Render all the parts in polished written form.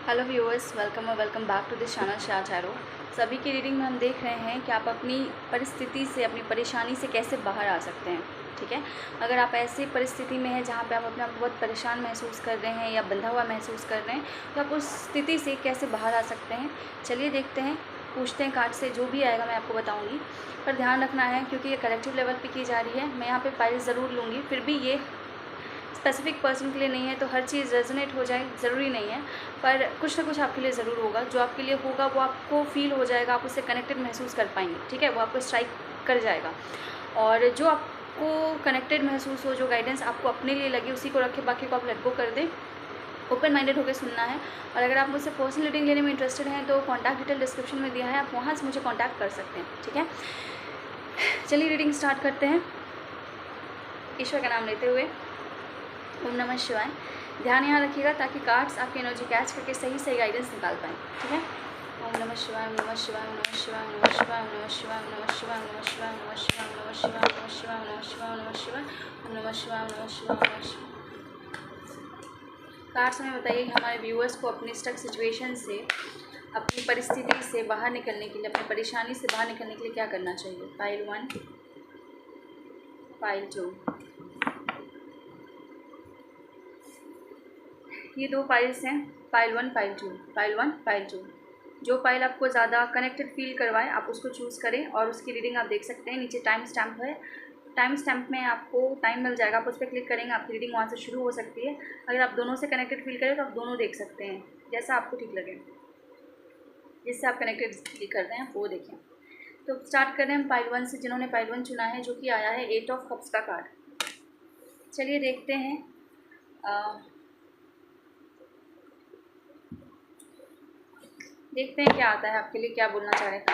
Hello viewers, welcome और welcome back to this channel Shah tarot. सभी की रीडिंग में हम देख रहे हैं कि आप अपनी परिस्थिति से, अपनी परेशानी से कैसे बाहर आ सकते हैं। ठीक है, अगर आप ऐसी परिस्थिति में हैं जहाँ पे आप अपने आप को बहुत परेशान महसूस कर रहे हैं या बंधा हुआ महसूस कर रहे हैं, तो आप उस स्थिति से कैसे बाहर आ सकते हैं, चलिए देखते हैं। पूछते हैं कार्ड से, जो भी आएगा मैं आपको बताऊँगी, पर ध्यान रखना है क्योंकि ये कलेक्टिव लेवल पर की जा रही है। मैं यहाँ पर पाइल्स ज़रूर लूँगी, फिर भी ये स्पेसिफिक पर्सन के लिए नहीं है, तो हर चीज़ रेजोनेट हो जाए ज़रूरी नहीं है, पर कुछ ना कुछ आपके लिए ज़रूर होगा। जो आपके लिए होगा वो आपको फ़ील हो जाएगा, आप उससे कनेक्टेड महसूस कर पाएंगे। ठीक है, वो आपको स्ट्राइक कर जाएगा, और जो आपको कनेक्टेड महसूस हो, जो गाइडेंस आपको अपने लिए लगे, उसी को रखें, बाकी को आप लेट गो कर दें। ओपन माइंडेड होकर सुनना है। और अगर आप मुझसे पर्सनल रीडिंग लेने में इंटरेस्टेड हैं तो कॉन्टैक्ट डिटेल डिस्क्रिप्शन में दिया है, आप वहाँ से मुझे कॉन्टैक्ट कर सकते हैं। ठीक है, चलिए रीडिंग स्टार्ट करते हैं। ईश्वर का नाम लेते हुए ओम नमः शिवाय। ध्यान यहाँ रखिएगा ताकि कार्ड्स आपकी एनर्जी कैच करके सही सही गाइडेंस निकाल पाएँ। ठीक है, ओम नमः शिवाय, ओम नमः शिवाय, ओम नमः शिवाय, ओम नमः शिवाय, ओम नमः शिवाय, ओम नमः शिवाय, ओम नमः शिवाय, ओम नमः शिवाय, ओम नमः शिवाय, ओम नमः शिवाय, ओम नमः शिवाय, ओम नमः शिवाय, ओम नमः शिवाय, ओम नमः शिवाय, ओम नमः शिवाय। कार्ड्स में बताइए कि हमारे व्यूअर्स को अपनी स्टक सिचुएशन से, अपनी परिस्थिति से बाहर निकलने के लिए, अपनी परेशानी से बाहर निकलने के लिए क्या करना चाहिए। पाइल 1, पाइल 2, ये दो पाइल्स हैं, पाइल 1, पाइल 2, पाइल 1, पाइल 2। जो पाइल आपको ज़्यादा कनेक्टेड फील करवाए आप उसको चूज़ करें, और उसकी रीडिंग आप देख सकते हैं। नीचे टाइम स्टैम्प है, टाइम स्टैम्प में आपको टाइम मिल जाएगा, आप उस पर क्लिक करेंगे, आपकी रीडिंग वहाँ से शुरू हो सकती है। अगर आप दोनों से कनेक्टेड फील करें तो आप दोनों देख सकते हैं, जैसा आपको ठीक लगे, जिससे आप कनेक्टेड फील कर रहे हैं वो देखें। तो स्टार्ट कर रहे हैं हम पाइल 1 से, जिन्होंने पाइल 1 चुना है, जो कि आया है 8 ऑफ कप्स का कार्ड। चलिए देखते हैं देखते हैं क्या आता है आपके लिए, क्या बोलना चाह रहे हैं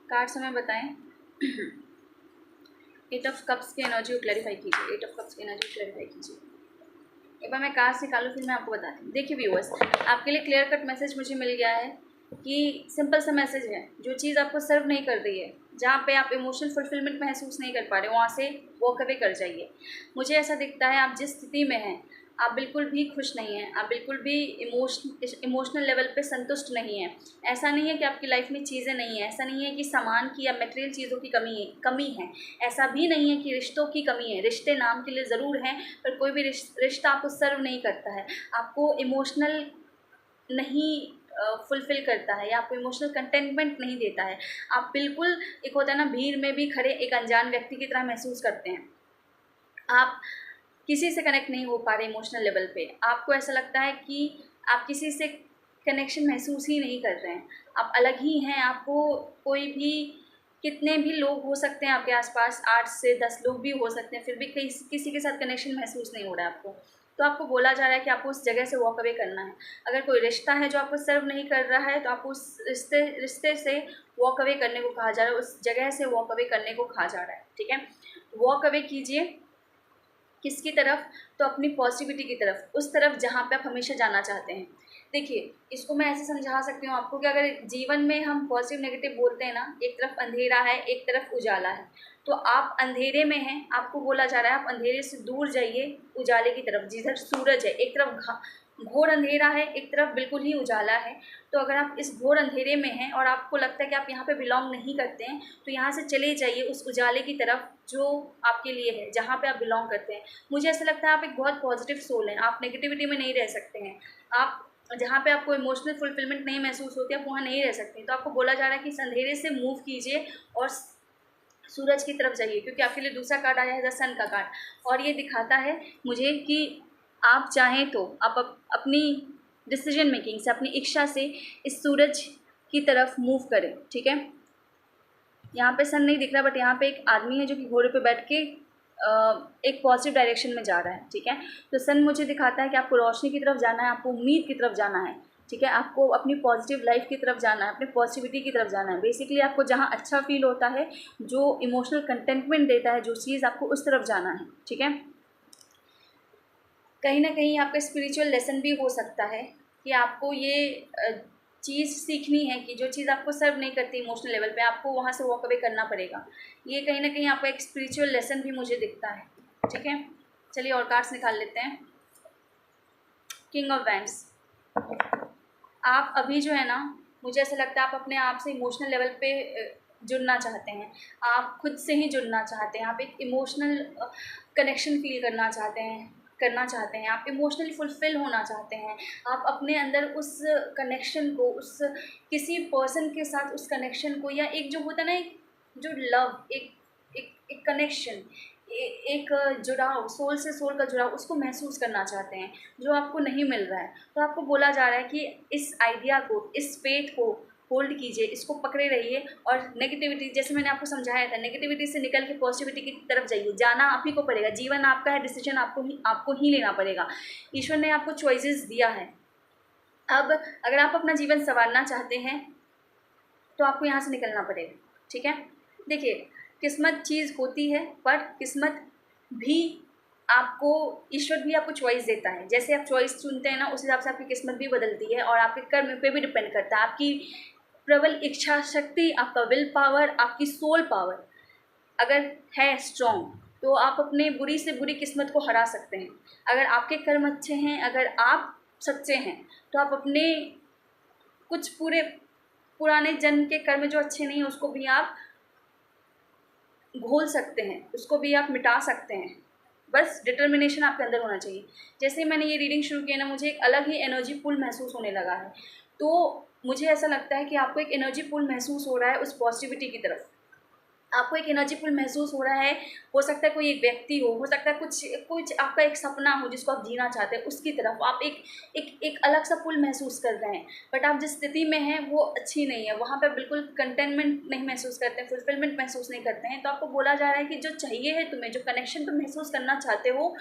कार्ड्स हमें बताएं। 8 ऑफ कप्स की एनर्जी को क्लैरिफाई कीजिए, 8 ऑफ कप्स की एनर्जी को क्लैरिफाई कीजिए। एक बार मैं कार्ड्स निकालूँ फिर मैं आपको बताती हूँ। देखिए व्यूअर्स, आपके लिए क्लियर कट मैसेज मुझे मिल गया है कि सिंपल सा मैसेज है, जो चीज़ आपको सर्व नहीं कर रही है, जहाँ पे आप इमोशनल फुलफिलमेंट महसूस नहीं कर पा रहे, वहाँ से वॉक अवे कर जाइए। मुझे ऐसा दिखता है आप जिस स्थिति में हैं, आप बिल्कुल भी खुश नहीं हैं, आप बिल्कुल भी इमोशनल लेवल पे संतुष्ट नहीं हैं। ऐसा नहीं है कि आपकी लाइफ में चीज़ें नहीं हैं, ऐसा नहीं है कि सामान की या मटेरियल चीज़ों की कमी है, ऐसा भी नहीं है कि रिश्तों की कमी है। रिश्ते नाम के लिए ज़रूर हैं, पर कोई भी रिश्ता आपको सर्व नहीं करता है, आपको इमोशनल नहीं फुलफ़िल करता है, या आपको इमोशनल कंटेंटमेंट नहीं देता है। आप बिल्कुल, एक होता है ना, भीड़ में भी खड़े एक अनजान व्यक्ति की तरह महसूस करते हैं। आप किसी से कनेक्ट नहीं हो पा रहे इमोशनल लेवल पे, आपको ऐसा लगता है कि आप किसी से कनेक्शन महसूस ही नहीं कर रहे हैं, आप अलग ही हैं। आपको कोई भी, कितने भी लोग हो सकते हैं आपके आसपास, 8 से 10 लोग भी हो सकते हैं, फिर भी किसी के साथ कनेक्शन महसूस नहीं हो रहा है आपको। तो आपको बोला जा रहा है कि आपको उस जगह से वॉक अवे करना है। अगर कोई रिश्ता है जो आपको सर्व नहीं कर रहा है, तो आपको उस रिश्ते से वॉक अवे करने को कहा जा रहा है, उस जगह से वॉक अवे करने को कहा जा रहा है। ठीक है, वॉक अवे कीजिए। किसकी तरफ? तो अपनी पॉजिटिविटी की तरफ, उस तरफ जहाँ पे आप हमेशा जाना चाहते हैं। देखिए, इसको मैं ऐसे समझा सकती हूँ आपको कि अगर जीवन में हम पॉजिटिव नेगेटिव बोलते हैं ना, एक तरफ अंधेरा है, एक तरफ उजाला है, तो आप अंधेरे में हैं, आपको बोला जा रहा है आप अंधेरे से दूर जाइए उजाले की तरफ, जिधर सूरज है। एक तरफ घोर अंधेरा है, एक तरफ बिल्कुल ही उजाला है। तो अगर आप इस घोर अंधेरे में हैं और आपको लगता है कि आप यहाँ पे बिलोंग नहीं करते हैं, तो यहाँ से चले जाइए उस उजाले की तरफ जो आपके लिए है, जहाँ पे आप बिलोंग करते हैं। मुझे ऐसा लगता है आप एक बहुत पॉजिटिव सोल हैं, आप नेगेटिविटी में नहीं रह सकते हैं। आप जहाँ पे आपको इमोशनल फुलफिलमेंट नहीं महसूस होती, आप वहाँ नहीं रह सकते। तो आपको बोला जा रहा है कि इस अंधेरे से मूव कीजिए और सूरज की तरफ जाइए, क्योंकि आपके लिए दूसरा कार्ड आया है द सन का कार्ड, और ये दिखाता है मुझे कि आप चाहें तो आप अपनी डिसीजन मेकिंग से, अपनी इच्छा से इस सूरज की तरफ मूव करें। ठीक है, यहाँ पे सन नहीं दिख रहा, बट यहाँ पे एक आदमी है जो कि घोड़े पे बैठ के एक पॉजिटिव डायरेक्शन में जा रहा है। ठीक है, तो सन मुझे दिखाता है कि आपको रोशनी की तरफ जाना है, आपको उम्मीद की तरफ जाना है। ठीक है, आपको अपनी पॉजिटिव लाइफ की तरफ जाना है, अपनी पॉजिटिविटी की तरफ जाना है। बेसिकली आपको जहाँ अच्छा फील होता है, जो इमोशनल कंटेंटमेंट देता है जो चीज़, आपको उस तरफ जाना है। ठीक है, कहीं ना कहीं आपका स्पिरिचुअल लेसन भी हो सकता है कि आपको ये चीज़ सीखनी है कि जो चीज़ आपको सर्व नहीं करती इमोशनल लेवल पे, आपको वहाँ से वॉक अवे करना पड़ेगा। ये कहीं ना कहीं आपका एक स्पिरिचुअल लेसन भी मुझे दिखता है। ठीक है, चलिए और कार्ड्स निकाल लेते हैं। किंग ऑफ वैंड्स, आप अभी जो है ना, मुझे ऐसा लगता है आप अपने आप से इमोशनल लेवल पे जुड़ना चाहते हैं, आप खुद से ही जुड़ना चाहते हैं, आप एक इमोशनल कनेक्शन फ़ील करना चाहते हैं, आप इमोशनली फुलफ़िल होना चाहते हैं। आप अपने अंदर उस कनेक्शन को, उस किसी पर्सन के साथ उस कनेक्शन को, या एक जो होता है ना, एक जो लव, एक एक एक कनेक्शन, एक जुड़ाव, सोल से सोल का जुड़ाव, उसको महसूस करना चाहते हैं, जो आपको नहीं मिल रहा है। तो आपको बोला जा रहा है कि इस आइडिया को, इस फेथ को होल्ड कीजिए, इसको पकड़े रहिए, और नेगेटिविटी, जैसे मैंने आपको समझाया था, नेगेटिविटी से निकल के पॉजिटिविटी की तरफ जाइए। जाना आप ही को पड़ेगा, जीवन आपका है, डिसीजन आपको ही लेना पड़ेगा। ईश्वर ने आपको चॉइसेस दिया है। अब अगर आप अपना जीवन संवारना चाहते हैं तो आपको यहाँ से निकलना पड़ेगा, ठीक है। देखिए, किस्मत चीज़ होती है, पर किस्मत भी आपको, ईश्वर भी आपको चॉइस देता है। जैसे आप चॉइस चुनते हैं ना, उस हिसाब से आपकी किस्मत भी बदलती है, और आपके कर्म पे भी डिपेंड करता है। आपकी प्रबल इच्छा शक्ति, आपका विल पावर, आपकी सोल पावर अगर है स्ट्रॉन्ग, तो आप अपने बुरी से बुरी किस्मत को हरा सकते हैं। अगर आपके कर्म अच्छे हैं, अगर आप सच्चे हैं, तो आप अपने कुछ पुराने जन्म के कर्म जो अच्छे नहीं हैं, उसको भी आप घोल सकते हैं, उसको भी आप मिटा सकते हैं। बस डिटर्मिनेशन आपके अंदर होना चाहिए। जैसे ही मैंने ये रीडिंग शुरू किया ना, मुझे एक अलग ही एनर्जी पुल महसूस होने लगा है। तो मुझे ऐसा लगता है कि आपको एक एनर्जी पुल महसूस हो रहा है उस पॉजिटिविटी की तरफ। आपको एक एनर्जी पुल महसूस हो रहा है। हो सकता है कोई एक व्यक्ति हो सकता है कुछ आपका एक सपना हो जिसको आप जीना चाहते हैं, उसकी तरफ आप एक अलग सा पुल महसूस कर रहे हैं। बट आप जिस स्थिति में हैं वो अच्छी नहीं है, वहाँ पे बिल्कुल कंटेनमेंट नहीं महसूस करते हैं, फुलफिलमेंट महसूस नहीं करते हैं। तो आपको बोला जा रहा है कि जो चाहिए है तुम्हें, जो कनेक्शन तुम महसूस करना चाहते हो,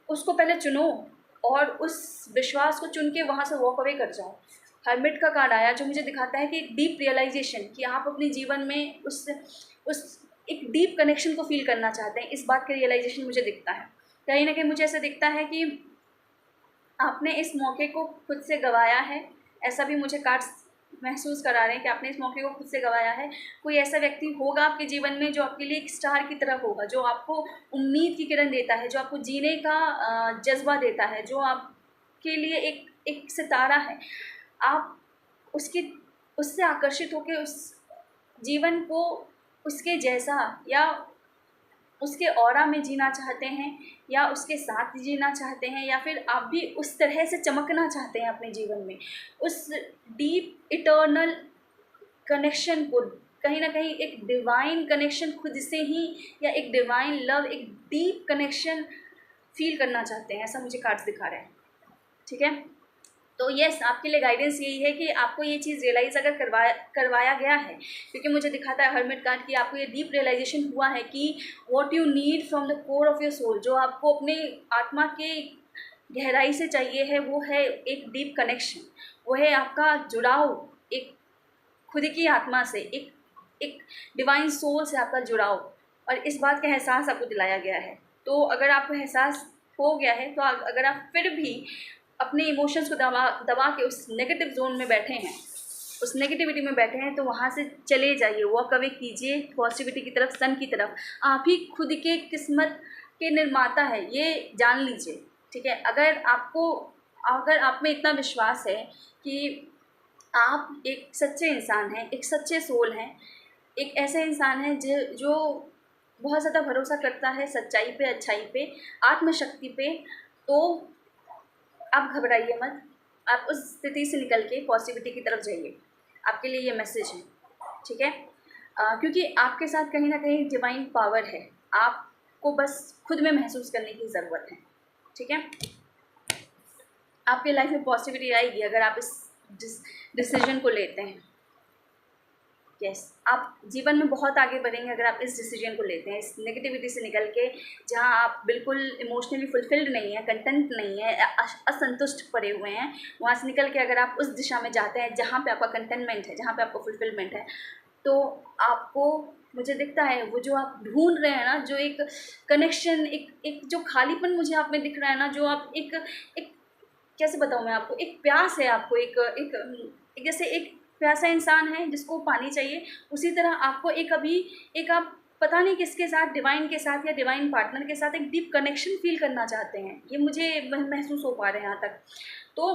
उसको पहले चुनो, और उस विश्वास को चुन के वहाँ से वॉक अवे कर जाओ। हर्मिट का कार्ड आया, जो मुझे दिखाता है कि एक डीप रियलाइजेशन, कि आप अपने जीवन में उस एक डीप कनेक्शन को फील करना चाहते हैं। इस बात का रियलाइजेशन मुझे दिखता है। कहीं ना कहीं मुझे ऐसा दिखता है कि आपने इस मौके को खुद से गंवाया है। ऐसा भी मुझे कार्ड्स महसूस करा रहे हैं कि आपने इस मौके को खुद से गंवाया है। कोई ऐसा व्यक्ति होगा आपके जीवन में जो आपके लिए एक स्टार की तरह होगा, जो आपको उम्मीद की किरण देता है, जो आपको जीने का जज्बा देता है, जो आपके लिए एक सितारा है। आप उससे आकर्षित होकर उस जीवन को उसके जैसा, या उसके ऑरा में जीना चाहते हैं, या उसके साथ जीना चाहते हैं, या फिर आप भी उस तरह से चमकना चाहते हैं अपने जीवन में। उस डीप इटर्नल कनेक्शन को, कहीं ना कहीं एक डिवाइन कनेक्शन खुद से ही, या एक डिवाइन लव, एक डीप कनेक्शन फील करना चाहते हैं। ऐसा मुझे कार्ड्स दिखा रहे हैं, ठीक है। तो यस, आपके लिए गाइडेंस यही है कि आपको ये चीज़ रियलाइज़ अगर करवाया गया है, क्योंकि मुझे दिखाता है हर्मिट कार्ड कि आपको ये डीप रियलाइजेशन हुआ है कि what you need from the core of your soul, जो आपको अपने आत्मा के गहराई से चाहिए है, वो है एक डीप कनेक्शन, वो है आपका जुड़ाव एक खुद की आत्मा से, एक डिवाइन सोल से आपका जुड़ाव। और इस बात का एहसास आपको दिलाया गया है। तो अगर आपको एहसास हो गया है, तो अगर आप फिर भी अपने इमोशंस को दबा के उस नेगेटिव जोन में बैठे हैं, उस नेगेटिविटी में बैठे हैं, तो वहाँ से चले जाइए, वॉक अवे कीजिए पॉजिटिविटी की तरफ, सन की तरफ। आप ही खुद के किस्मत के निर्माता है, ये जान लीजिए, ठीक है। अगर आप में इतना विश्वास है कि आप एक सच्चे इंसान हैं, एक सच्चे सोल हैं, एक ऐसे इंसान हैं जो बहुत ज़्यादा भरोसा करता है सच्चाई पे, अच्छाई पे, आत्मशक्ति पे, तो आप घबराइए मत। आप उस स्थिति से निकल के पॉजिटिविटी की तरफ जाइए। आपके लिए ये मैसेज है, ठीक है। क्योंकि आपके साथ कहीं ना कहीं डिवाइन पावर है, आपको बस खुद में महसूस करने की ज़रूरत है, ठीक है। आपके लाइफ में पॉजिटिविटी आएगी अगर आप इस डिसीजन को लेते हैं। यस, आप जीवन में बहुत आगे बढ़ेंगे अगर आप इस डिसीजन को लेते हैं, इस नेगेटिविटी से निकल के, जहां आप बिल्कुल इमोशनली फुलफिल्ड नहीं है, कंटेंट नहीं है, असंतुष्ट पड़े हुए हैं, वहां से निकल के अगर आप उस दिशा में जाते हैं जहां पे आपका कंटेनमेंट है, जहां पे आपको फुलफिलमेंट है, तो आपको, मुझे दिखता है वो जो आप ढूंढ रहे हैं ना, जो एक कनेक्शन, एक जो खालीपन मुझे आप में दिख रहा है ना, जो आप एक कैसे बताऊँ मैं आपको, एक प्यास है आपको, जैसे एक प्यासा इंसान है जिसको पानी चाहिए, उसी तरह आपको एक आप पता नहीं किसके साथ, डिवाइन के साथ या डिवाइन पार्टनर के साथ एक डीप कनेक्शन फील करना चाहते हैं। ये मुझे महसूस हो पा रहे हैं यहाँ तक। तो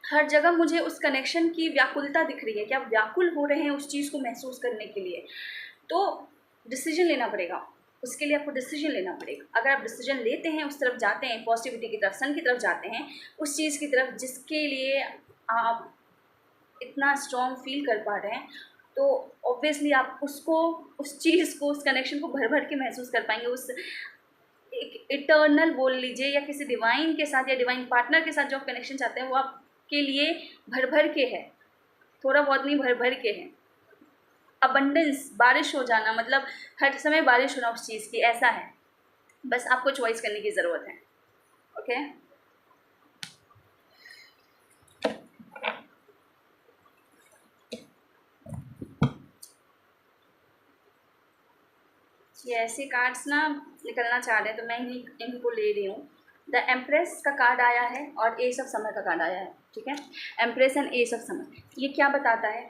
हर जगह मुझे उस कनेक्शन की व्याकुलता दिख रही है कि आप व्याकुल हो रहे हैं उस चीज़ को महसूस करने के लिए। तो डिसीजन लेना पड़ेगा, उसके लिए आपको डिसीजन लेना पड़ेगा। अगर आप डिसीजन लेते हैं, उस तरफ जाते हैं, पॉजिटिविटी की तरफ, सन की तरफ जाते हैं, उस चीज़ की तरफ जिसके लिए आप इतना स्ट्रॉन्ग फील कर पा रहे हैं, तो ऑब्वियसली आप उसको, उस चीज़ को, उस कनेक्शन को भर भर के महसूस कर पाएंगे। उस एक इटर्नल बोल लीजिए, या किसी डिवाइन के साथ या डिवाइन पार्टनर के साथ जो आप कनेक्शन चाहते हैं वो आपके लिए भर भर के है, थोड़ा बहुत नहीं, भर भर के है। अबंडेंस, बारिश हो जाना, मतलब हर समय बारिश होना उस चीज़ की, ऐसा है। बस आपको चॉइस करने की ज़रूरत है। ओके, ये ऐसे कार्ड्स ना निकलना चाह रहे हैं तो मैं इनको ले रही हूँ। द एम्प्रेस का कार्ड आया है और एस ऑफ समर का कार्ड आया है, ठीक है। Empress and ace of summer, ये क्या बताता है?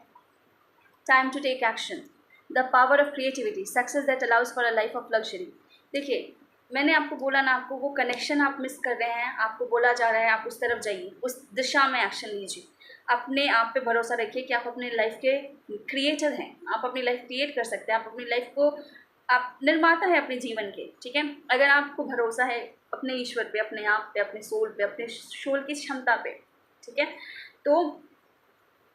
Time to take action, the power of creativity, success that allows for a life of luxury. देखिए, मैंने आपको बोला ना, आपको वो कनेक्शन आप मिस कर रहे हैं, आपको बोला जा रहा है आप उस तरफ जाइए, उस दिशा में एक्शन लीजिए। अपने आप पे भरोसा रखिए कि आप अपने लाइफ के क्रिएटर हैं, आप अपनी लाइफ क्रिएट कर सकते हैं, आप अपनी लाइफ को, आप निर्माता है अपने जीवन के, ठीक है। अगर आपको भरोसा है अपने ईश्वर पे, अपने आप पे, अपने सोल पे, अपने सोल की क्षमता पे, ठीक है, तो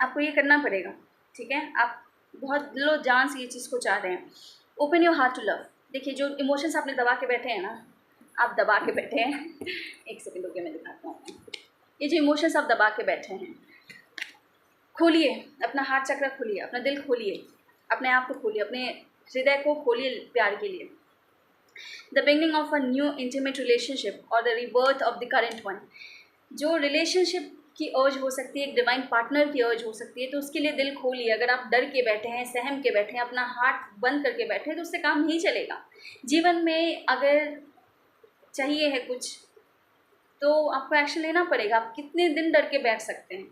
आपको ये करना पड़ेगा, ठीक है। आप बहुत दिलो जान से ये चीज़ को चाह रहे हैं। Open your heart to love. देखिए, जो इमोशंस आपने दबा के बैठे हैं ना, आप दबा के बैठे हैं एक सेकंड रुकिए, मैं दिखाता हूँ। ये जो इमोशंस आप दबा के बैठे हैं, खोलिए अपना हार्ट चक्र, खोलिए अपना दिल, खोलिए अपने आप को, खोलिए अपने हृदय को, खोलिए प्यार के लिए। The beginning of a new intimate relationship और the rebirth of the current one. जो रिलेशनशिप की अर्ज हो सकती है, एक डिवाइन पार्टनर की अर्ज हो सकती है, तो उसके लिए दिल खोलिए। अगर आप डर के बैठे हैं, सहम के बैठे हैं, अपना हार्ट बंद करके बैठे हैं, तो उससे काम नहीं चलेगा। जीवन में अगर चाहिए है कुछ, तो आपको एक्शन लेना पड़ेगा। आप कितने दिन डर के बैठ सकते हैं,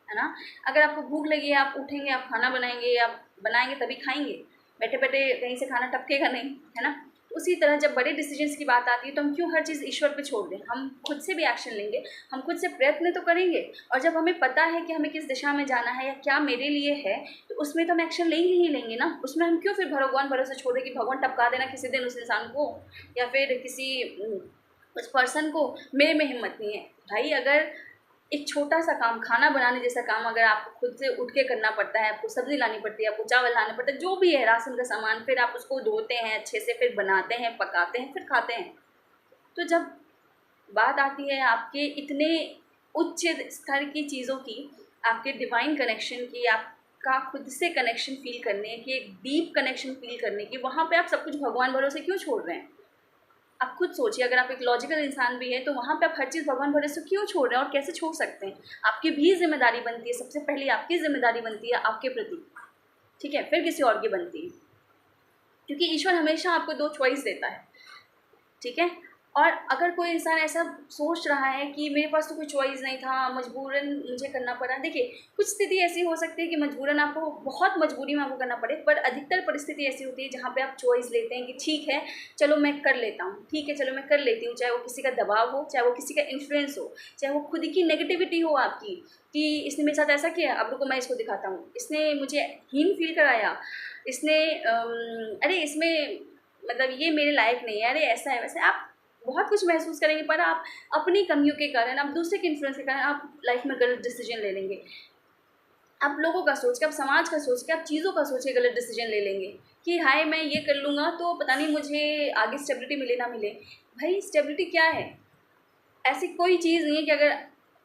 है ना। अगर आपको भूख लगी है, आप उठेंगे, आप खाना बनाएंगे, आप बनाएंगे तभी खाएंगे, बैठे बैठे कहीं से खाना टपकेगा नहीं, है ना। उसी तरह जब बड़े डिसीजंस की बात आती है तो हम क्यों हर चीज़ ईश्वर पे छोड़ दें? हम खुद से भी एक्शन लेंगे, हम खुद से प्रयत्न तो करेंगे, और जब हमें पता है कि हमें किस दिशा में जाना है या क्या मेरे लिए है, तो उसमें तो हम एक्शन लेंगे ही लेंगे ना। उसमें हम क्यों फिर भगवान भरोसे छोड़े कि भगवान टपका देना किसी दिन उस इंसान को, या फिर किसी उस पर्सन को। मेरे में हिम्मत नहीं है भाई। अगर एक छोटा सा काम, खाना बनाने जैसा काम, अगर आपको खुद से उठ के करना पड़ता है, आपको सब्ज़ी लानी पड़ती है, आपको चावल लाना पड़ता है, जो भी है राशन का सामान, फिर आप उसको धोते हैं अच्छे से, फिर बनाते हैं, पकाते हैं, फिर खाते हैं। तो जब बात आती है आपके इतने उच्च स्तर की चीज़ों की, आपके डिवाइन कनेक्शन की, आपका खुद से कनेक्शन फील करने की, एक डीप कनेक्शन फील करने की, वहाँ पे आप सब कुछ भगवान भरोसे क्यों छोड़ रहे हैं? आप खुद सोचिए। अगर आप एक लॉजिकल इंसान भी हैं, तो वहाँ पे आप हर चीज़ भगवान भरोसे क्यों छोड़ रहे हैं और कैसे छोड़ सकते हैं? आपकी भी जिम्मेदारी बनती है, सबसे पहले आपकी जिम्मेदारी बनती है आपके प्रति, ठीक है, फिर किसी और की बनती है। क्योंकि ईश्वर हमेशा आपको दो चॉइस देता है, ठीक है। और अगर कोई इंसान ऐसा सोच रहा है कि मेरे पास तो कोई चॉइस नहीं था, मजबूरन मुझे करना पड़ा, देखिए कुछ स्थिति ऐसी हो सकती है कि मजबूरन आपको, बहुत मजबूरी में आपको करना पड़े, पर अधिकतर परिस्थिति ऐसी होती है जहाँ पे आप चॉइस लेते हैं कि ठीक है चलो मैं कर लेता हूँ, ठीक है चलो मैं कर लेती हूँ। चाहे वो किसी का दबाव हो, चाहे वो किसी का इन्फ्लुएंस हो, चाहे वो खुद की नेगेटिविटी हो आपकी, कि इसने मेरे साथ ऐसा किया, अब रुको मैं इसको दिखाता हूँ, इसने मुझे हीन फील कराया, इसने अरे इसमें मतलब ये मेरे लायक नहीं है, अरे ऐसा है वैसे। आप बहुत कुछ महसूस करेंगे, पर आप अपनी कमियों के कारण, आप दूसरे के इन्फ्लुएंस के कारण आप लाइफ में गलत डिसीजन ले लेंगे। आप लोगों का सोच के, आप समाज का सोच के, आप चीज़ों का सोच के गलत डिसीजन ले लेंगे कि हाय मैं ये कर लूँगा तो पता नहीं मुझे आगे स्टेबिलिटी मिले ना मिले। भाई स्टेबिलिटी क्या है? ऐसी कोई चीज़ नहीं है कि अगर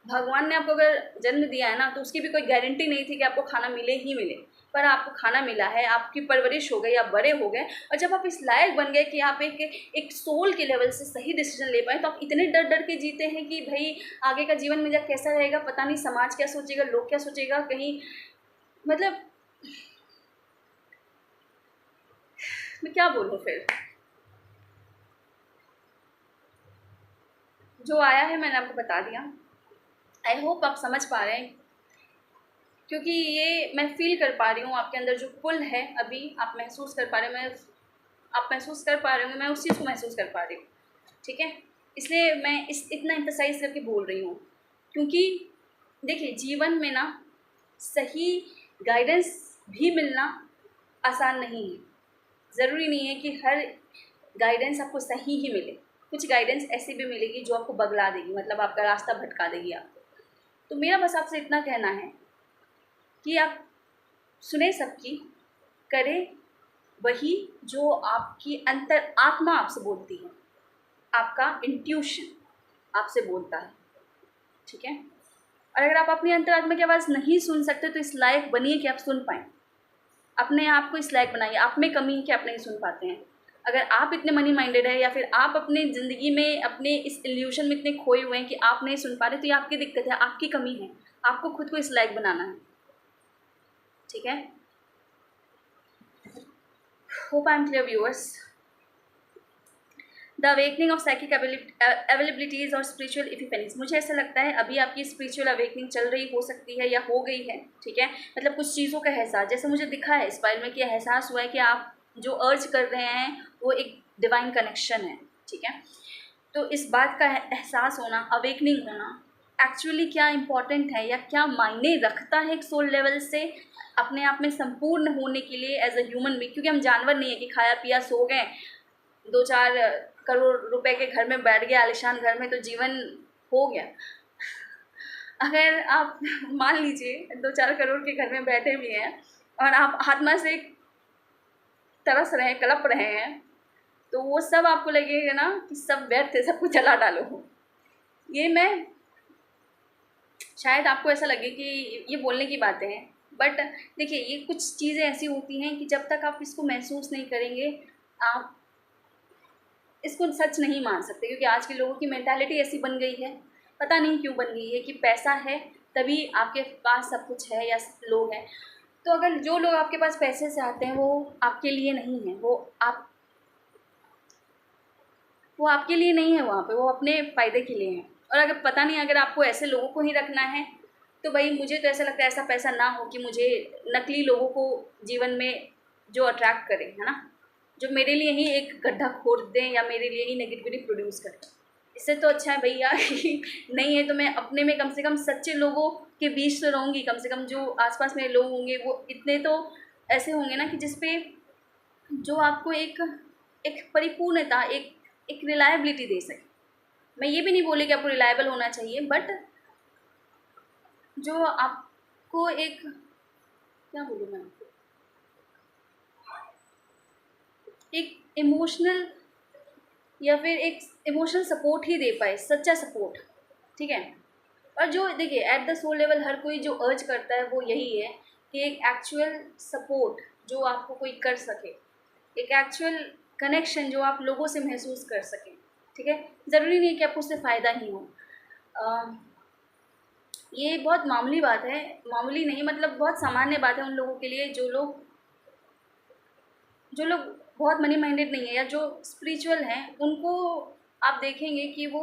भगवान ने आपको अगर जन्म दिया है ना, तो उसकी भी कोई गारंटी नहीं थी कि आपको खाना मिले ही मिले, पर आपको खाना मिला है, आपकी परवरिश हो गई, आप बड़े हो गए, और जब आप इस लायक बन गए कि आप एक सोल के लेवल से सही डिसीजन ले पाए, तो आप इतने डर डर के जीते हैं कि भाई आगे का जीवन मेरा कैसा रहेगा, पता नहीं समाज क्या सोचेगा, लोग क्या सोचेगा, कहीं मतलब मैं क्या बोलूँ फिर। जो आया है मैंने आपको बता दिया। आई होप आप समझ पा रहे हैं, क्योंकि ये मैं फील कर पा रही हूँ आपके अंदर जो पुल है, अभी आप महसूस कर पा रहे हैं। मैं आप महसूस कर पा रहे होंगे, मैं उस चीज़ को महसूस कर पा रही हूँ, ठीक है। इसलिए मैं इतना एम्फसाइज़ करके बोल रही हूँ, क्योंकि देखिए जीवन में ना सही गाइडेंस भी मिलना आसान नहीं है। ज़रूरी नहीं है कि हर गाइडेंस आपको सही ही मिले, कुछ गाइडेंस ऐसी भी मिलेगी जो आपको बगला देगी, मतलब आपका रास्ता भटका देगी आपको। तो मेरा बस आपसे इतना कहना है कि आप सुने सबकी, करें वही जो आपकी अंतर आत्मा आपसे बोलती है, आपका इंट्यूशन आपसे बोलता है, ठीक है। और अगर आप अपनी अंतरात्मा की आवाज़ नहीं सुन सकते तो इस लायक बनिए कि आप सुन पाएँ। अपने आप को इस लायक बनाइए। आप में कमी है कि आप नहीं सुन पाते हैं। अगर आप इतने मनी माइंडेड है या फिर आप अपने ज़िंदगी में अपने इस इल्यूशन में इतने खोए हुए हैं कि आप नहीं सुन पा रहे, तो ये आपकी दिक्कत है, आपकी कमी है। आपको खुद को इस लायक बनाना है, ठीक है। Hope I am clear viewers. The awakening of psychic availabilities और स्पिरिचुअल इपिफेनीज। मुझे ऐसा लगता है अभी आपकी स्पिरिचुअल अवेकनिंग चल रही हो सकती है या हो गई है, ठीक है। मतलब कुछ चीज़ों का एहसास, जैसे मुझे दिखा है इस फाइल में कि एहसास हुआ है कि आप जो अर्ज कर रहे हैं वो एक डिवाइन कनेक्शन है, ठीक है। तो इस बात का एहसास होना, अवेकनिंग होना एक्चुअली क्या इम्पॉर्टेंट है या क्या मायने रखता है एक सोल लेवल से अपने आप में संपूर्ण होने के लिए एज अ ह्यूमन बीइंग। क्योंकि हम जानवर नहीं है कि खाया पिया सो गए, 2-4 करोड़ रुपए के घर में बैठ गया, आलिशान घर में, तो जीवन हो गया। अगर आप मान लीजिए 2-4 करोड़ के घर में बैठे भी हैं और आप आत्मा से तरस रहे हैं, कलप रहे हैं, तो वो सब आपको लगेगा ना कि सब व्यर्थ है, सब कुछ जला डालो। ये मैं शायद आपको ऐसा लगे कि ये बोलने की बातें हैं, बट देखिए ये कुछ चीज़ें ऐसी होती हैं कि जब तक आप इसको महसूस नहीं करेंगे आप इसको सच नहीं मान सकते। क्योंकि आज के लोगों की मेंटालिटी ऐसी बन गई है, पता नहीं क्यों बन गई है, कि पैसा है तभी आपके पास सब कुछ है या लोग हैं। तो अगर जो लोग आपके पास पैसे से आते हैं वो आपके लिए नहीं है, वो आपके लिए नहीं है, वहाँ पे वो अपने फ़ायदे के लिए हैं। और अगर पता नहीं, अगर आपको ऐसे लोगों को ही रखना है तो भाई मुझे तो ऐसा लगता है ऐसा पैसा ना हो कि मुझे नकली लोगों को जीवन में जो अट्रैक्ट करें, है ना, जो मेरे लिए ही एक गड्ढा खोद दें या मेरे लिए ही नेगेटिविटी प्रोड्यूस करें। इससे तो अच्छा है भैया नहीं है तो मैं अपने में कम से कम सच्चे लोगों के बीच तो रहूँगी, कम से कम जो आसपास मेरे लोग होंगे वो इतने तो ऐसे होंगे ना कि जिसपे जो आपको एक एक परिपूर्णता, एक रिलायबिलिटी दे सके। मैं ये भी नहीं बोली कि आपको रिलायबल होना चाहिए, बट जो आपको एक, क्या बोलूँ मैं, एक इमोशनल या फिर एक इमोशनल सपोर्ट ही दे पाए, सच्चा सपोर्ट, ठीक है। और जो देखिए एट द सोल लेवल हर कोई जो अर्ज करता है वो यही है कि एक एक्चुअल सपोर्ट जो आपको कोई कर सके, एक एक्चुअल कनेक्शन जो आप लोगों से महसूस कर सकें, ठीक है। ज़रूरी नहीं कि आपको उससे फ़ायदा ही हो। ये बहुत मामूली बात है, मामूली नहीं मतलब बहुत सामान्य बात है उन लोगों के लिए जो लोग बहुत मनी माइंडेड नहीं है या जो स्पिरिचुअल हैं। उनको आप देखेंगे कि वो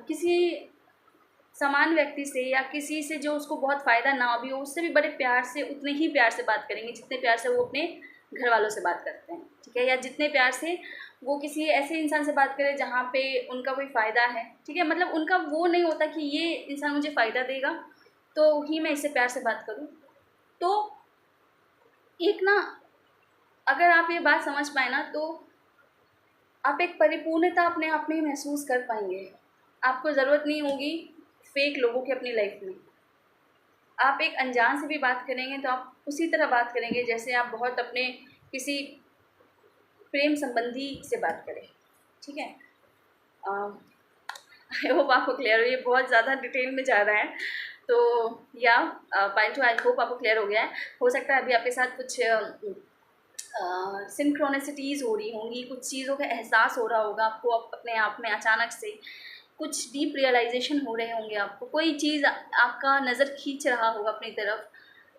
किसी समान व्यक्ति से या किसी से जो उसको बहुत फ़ायदा ना भी हो उससे भी बड़े प्यार से, उतने ही प्यार से बात करेंगे जितने प्यार से वो अपने घर वालों से बात करते हैं, ठीक है। या जितने प्यार से वो किसी ऐसे इंसान से बात करें जहाँ पे उनका कोई फ़ायदा है, ठीक है। मतलब उनका वो नहीं होता कि ये इंसान मुझे फ़ायदा देगा तो ही मैं इससे प्यार से बात करूँ। तो एक ना, अगर आप ये बात समझ पाए ना तो आप एक परिपूर्णता अपने आप में ही महसूस कर पाएंगे। आपको ज़रूरत नहीं होगी फेक लोगों की अपनी लाइफ में। आप एक अनजान से भी बात करेंगे तो आप उसी तरह बात करेंगे जैसे आप बहुत अपने किसी प्रेम संबंधी से बात करें, ठीक है। आई होप आपको क्लियर हो, ये बहुत ज़्यादा डिटेल में जा रहा है तो या पॉइंट टू, आई होप आपको क्लियर हो गया है। हो सकता है अभी आपके साथ कुछ सिंक्रोनिसिटीज़ हो रही होंगी, कुछ चीज़ों का एहसास हो रहा होगा आपको अपने आप में, अचानक से कुछ डीप रियलाइजेशन हो रहे होंगे आपको, कोई चीज़ आपका नज़र खींच रहा होगा अपनी तरफ,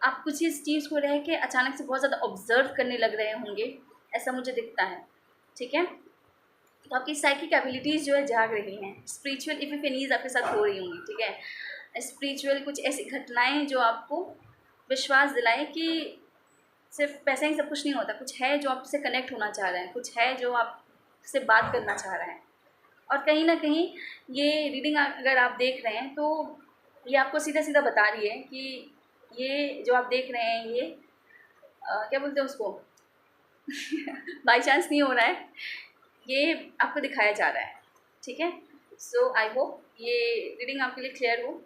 आप कुछ इस चीज़ को रह के अचानक से बहुत ज़्यादा ऑब्जर्व करने लग रहे होंगे, ऐसा मुझे दिखता है, ठीक है। तो आपकी साइकिक एबिलिटीज़ जो है जाग रही हैं, स्पिरिचुअल इपिफेनीज़ आपके साथ हो रही होंगी, ठीक है। स्पिरिचुअल कुछ ऐसी घटनाएं जो आपको विश्वास दिलाएं कि सिर्फ पैसा ही सब कुछ नहीं होता, कुछ है जो आपसे कनेक्ट होना चाह रहे हैं, कुछ है जो आपसे बात करना चाह रहे हैं। और कहीं ना कहीं ये रीडिंग अगर आप देख रहे हैं तो ये आपको सीधा सीधा बता रही है कि ये जो आप देख रहे हैं ये क्या बोलते हैं उसको बाई चांस नहीं हो रहा है, ये आपको दिखाया जा रहा है। ठीक है, सो आई होप ये रीडिंग आपके लिए क्लियर हो।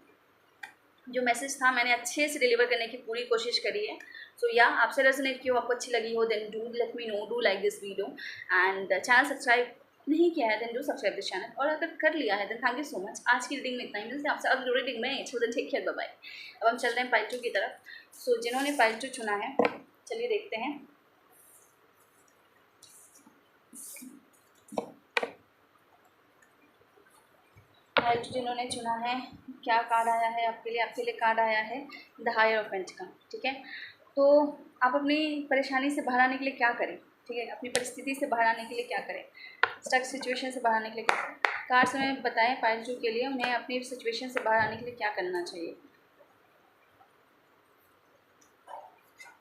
जो मैसेज था मैंने अच्छे से डिलीवर करने की पूरी कोशिश करी है। सो या आपसे रेजोनेट की हो, आपको अच्छी लगी हो, then do let me know, do like this video and channel subscribe नहीं किया है then do subscribe this channel, और अगर कर लिया है then thank you so much. आज की रीडिंग में इतना ही, मिलते हैं आपसे अगली रीडिंग में। Then take care, bye bye. अब हम चलते हैं पाइल 2 की तरफ। सो जिन्होंने पाइल 2 चुना है चलिए देखते हैं। पाइल 2 जिन्होंने चुना है क्या कार्ड आया है आपके लिए? आपके लिए कार्ड आया है द हायर ऑफ पेंटिकल का। ठीक है, तो आप अपनी परेशानी से बाहर आने के लिए क्या करें? ठीक है, अपनी परिस्थिति से बाहर आने के लिए क्या करें? स्टक सिचुएशन से बाहर आने के लिए क्या करें? कार्ड्स में बताएं पाइल 2 के लिए उन्हें अपनी सिचुएशन से बाहर आने के लिए क्या करना चाहिए।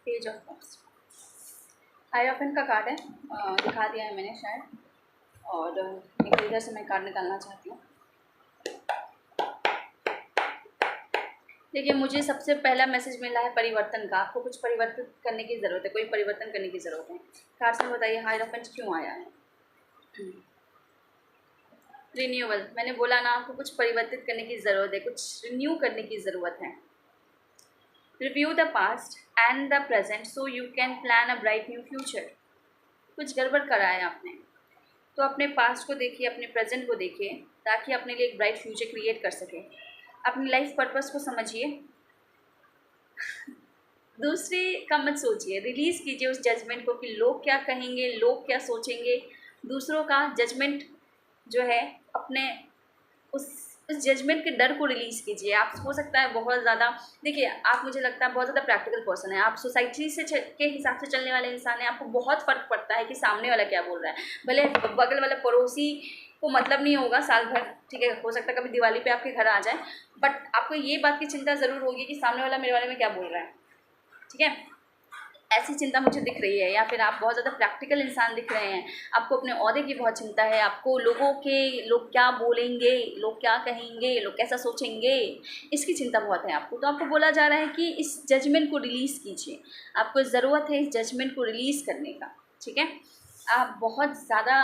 Page of cups, higher of pentacle का कार्ड है, दिखा दिया है मैंने शायद, और एक इधर से मैं कार्ड निकालना चाहती हूँ। देखिए, मुझे सबसे पहला मैसेज मिला है परिवर्तन का। आपको कुछ परिवर्तन करने की ज़रूरत है, कोई परिवर्तन करने की ज़रूरत है। कार्ड्स में बताइए हायर ऑफ पेंटिकल क्यों आया है? रिन्यूअल, मैंने बोला ना आपको कुछ परिवर्तित करने की ज़रूरत है, कुछ रिन्यू करने की ज़रूरत है। Review the past and the present so you can plan a bright new future. कुछ गड़बड़ करा है आपने, तो अपने पास्ट को देखिए, अपने प्रेजेंट को देखिए, ताकि अपने लिए एक ब्राइट फ्यूचर क्रिएट कर सके। अपनी लाइफ पर्पस को समझिए। दूसरे का मत सोचिए, रिलीज़ कीजिए उस जजमेंट को कि लोग क्या कहेंगे, लोग क्या सोचेंगे। दूसरों का जजमेंट जो है, अपने उस जजमेंट के डर को रिलीज़ कीजिए। आप हो सकता है बहुत ज़्यादा, देखिए आप, मुझे लगता है बहुत ज़्यादा प्रैक्टिकल पर्सन है आप, सोसाइटी से के हिसाब से चलने वाले इंसान हैं। आपको बहुत फ़र्क पड़ता है कि सामने वाला क्या बोल रहा है, भले बगल वाले पड़ोसी को मतलब नहीं होगा साल भर, ठीक है, हो सकता है कभी दिवाली पे आपके घर आ जाए, बट आपको ये बात की चिंता ज़रूर होगी कि सामने वाला मेरे बारे में क्या बोल रहा है। ठीक है, ऐसी चिंता मुझे दिख रही है। या फिर आप बहुत ज़्यादा प्रैक्टिकल इंसान दिख रहे हैं, आपको अपने ओहदे की बहुत चिंता है, आपको लोग क्या बोलेंगे, लोग क्या कहेंगे, लोग कैसा सोचेंगे, इसकी चिंता बहुत है आपको। तो आपको बोला जा रहा है कि इस जजमेंट को रिलीज़ कीजिए, आपको ज़रूरत है इस जजमेंट को रिलीज़ करने का। ठीक है, आप बहुत ज़्यादा